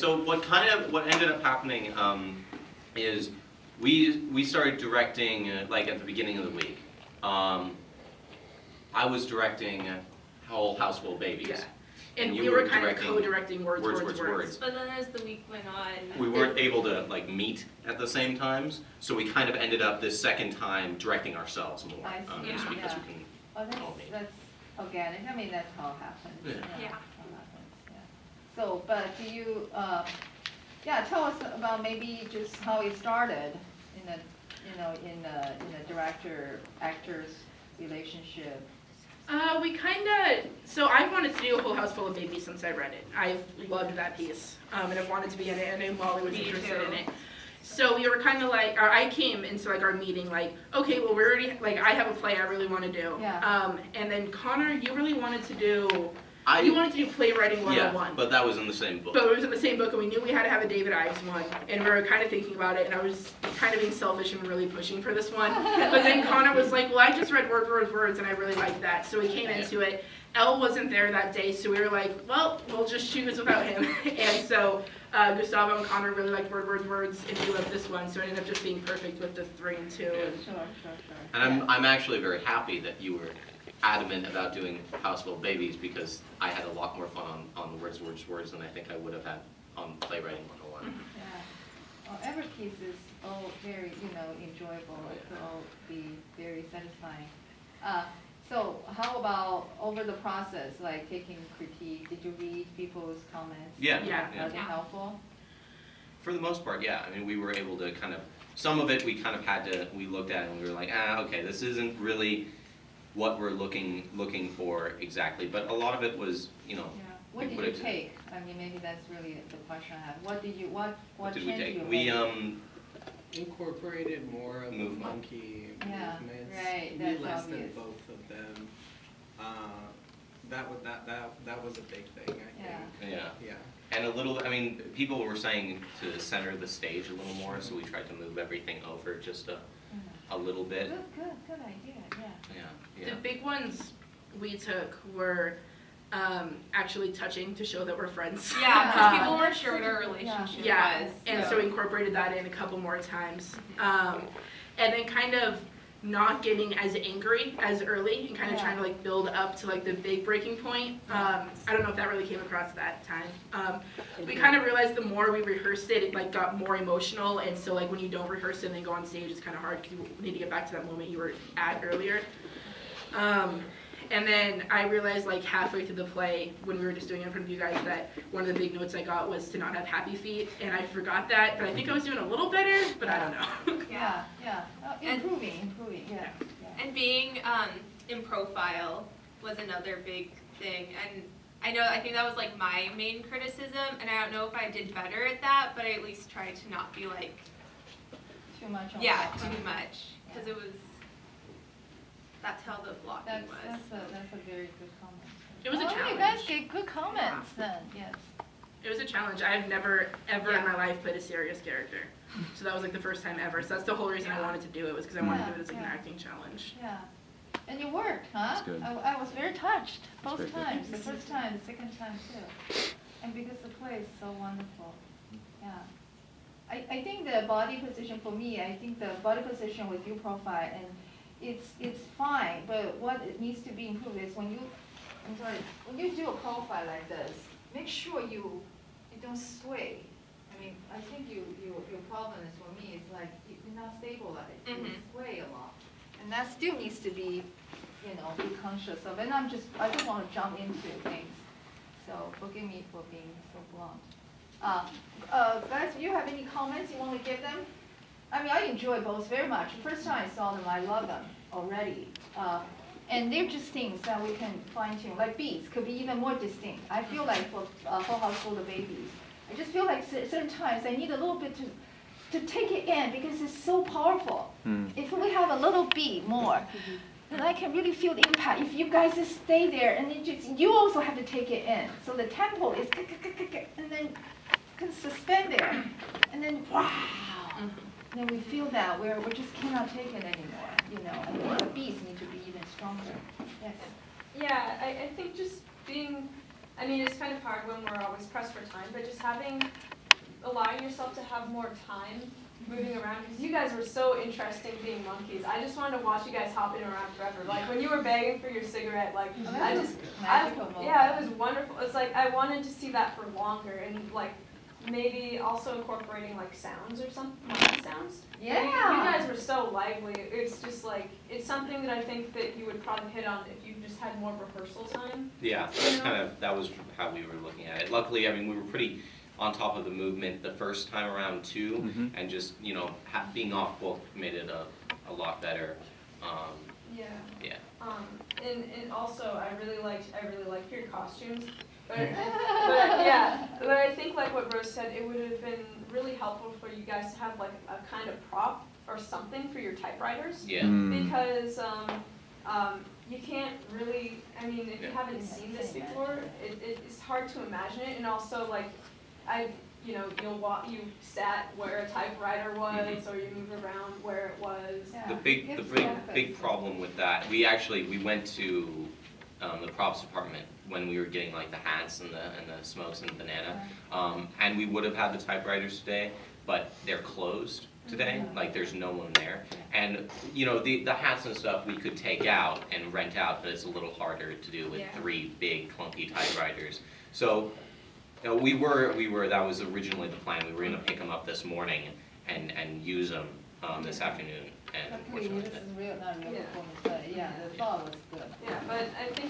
so what ended up happening is we started directing like at the beginning of the week. I was directing Whole House Full of Babies. Yeah. And we were kind of co-directing Words. But then as the week went on, we weren't able to like meet at the same times, so we kind of ended up this second time directing ourselves more. I see. Just because we can well, that's organic. I mean, that's how it happens. Yeah. So, but do you, tell us about maybe just how it started in the, in the director-actors relationship. So I've wanted to do A Whole House Full of Babies since I read it. I've loved that piece, and I've wanted to be in it, and I knew Molly was interested in it. So we were kind of like, I came into like our meeting like, okay, well we're already, like I have a play I really want to do. Yeah. And then Connor, you really wanted to do, you wanted to do Playwriting 101. Yeah, but that was in the same book. But it was in the same book, and we knew we had to have a David Ives one, and we were kind of thinking about it, and I was kind of being selfish and really pushing for this one. But then Connor was like, well, I just read Words, and I really liked that, so we came into it. Elle wasn't there that day, so we were like, well, we'll just choose without him. And so Gustavo and Connor really liked Words, and we loved this one, so it ended up just being perfect with the 3 and 2. Sure. And I'm actually very happy that you were adamant about doing House Full of Babies, because I had a lot more fun on Words than I think I would have had on Playwriting 101. Yeah. Well, every piece is all very, enjoyable. It will all be very satisfying. So how about over the process, like taking critique? Did you read people's comments? Yeah. Are they helpful? For the most part, yeah. I mean, we were able to kind of, some of it we kind of had to, we looked at it and we were like, okay, this isn't really what we're looking for exactly. But a lot of it was, Yeah. What did you take? I mean, maybe that's really the question I have. What did you, what did change we take? you We incorporated more of the monkey movements. Right, We that's less obvious. than both of them. That was a big thing, I think. Yeah. And a little, I mean, people were saying to center the stage a little more, so we tried to move everything over just a little bit. Good idea. Yeah. The big ones we took were actually touching to show that we're friends. Yeah, because people weren't sure what our relationship was. And so we incorporated that in a couple more times. And then kind of not getting as angry as early and kind of trying to like build up to like the big breaking point. I don't know if that really came across that time. We kind of realized the more we rehearsed it, it like got more emotional, and so like when you don't rehearse it and then go on stage, it's kind of hard because you need to get back to that moment you were at earlier. And then I realized like halfway through the play, when we were just doing it in front of you guys, that one of the big notes I got was to not have happy feet, and I forgot that, but I think I was doing a little better, but I don't know. Yeah. Improving, yeah. And being in profile was another big thing, and I think that was like my main criticism, and I don't know if I did better at that, but I at least tried to not be like too much. Too much, because it was. That's how the blocking was. That's a very good comment. It was a challenge. You guys get good comments then, yes. It was a challenge. I've never, ever in my life played a serious character. So that was like the first time ever. So that's the whole reason I wanted to do it, was because I wanted to do it as like an acting challenge. Yeah. And you worked, huh? That's good. I was very touched both That's very times. The first time, the second time too. And because the play is so wonderful. Yeah. I think the body position for me, I think the body position with your profile, and it's fine, but what it needs to be improved is when you do a profile like this, make sure you don't sway. I mean, I think your problem is, for me, is like you're not stabilized. You sway a lot, and that still needs to be, be conscious of. And I just want to jump into things, so forgive me for being so blunt. Guys, do you have any comments you want to give them? I mean, I enjoy both very much. The first time I saw them, I love them already. And they're just things that we can fine-tune. Like beats could be even more distinct. I feel like for Whole House Full of Babies, I just feel like certain times I need a little bit to take it in, because it's so powerful. If we have a little beat more, then I can really feel the impact. If you guys just stay there, and you also have to take it in. So the tempo is, and then can suspend there, and then wow. Then we feel that we just cannot take it anymore, and the beats need to be even stronger. Yes. Yeah, I think just being I mean, it's kind of hard when we're always pressed for time, but just allowing yourself to have more time moving around, because you guys were so interesting being monkeys. I just wanted to watch you guys hopping around forever. Like when you were begging for your cigarette, like yeah, it was wonderful. It's like I wanted to see that for longer, and like maybe also incorporating like sounds or some monkey sounds. Yeah. You guys were so lively. It's just like, it's something that I think that you would probably hit on if you just had more rehearsal time. Yeah, that was how we were looking at it. Luckily, I mean, we were pretty on top of the movement the first time around too, and just, you know, being off book made it a lot better. Yeah. Yeah. And also I really liked your costumes. But I think like what Rose said, it would have been really helpful for you guys to have like a kind of prop or something for your typewriters. Yeah. Because you can't really, I mean, if you haven't seen this before, it's hard to imagine it. And also like, you sat where a typewriter was, or you move around where it was. Yeah. The big problem with that, we went to the props department when we were getting like the hats and the smokes and the banana, and we would have had the typewriters today, but they're closed today. Like there's no one there, and you know the hats and stuff we could take out and rent out, but it's a little harder to do with 3 big clunky typewriters. So. No, we were. That was originally the plan. We were going to pick them up this morning and use them this afternoon. And Luckily, unfortunately, this is not real performance, but yeah, the thought was good. Yeah, but I think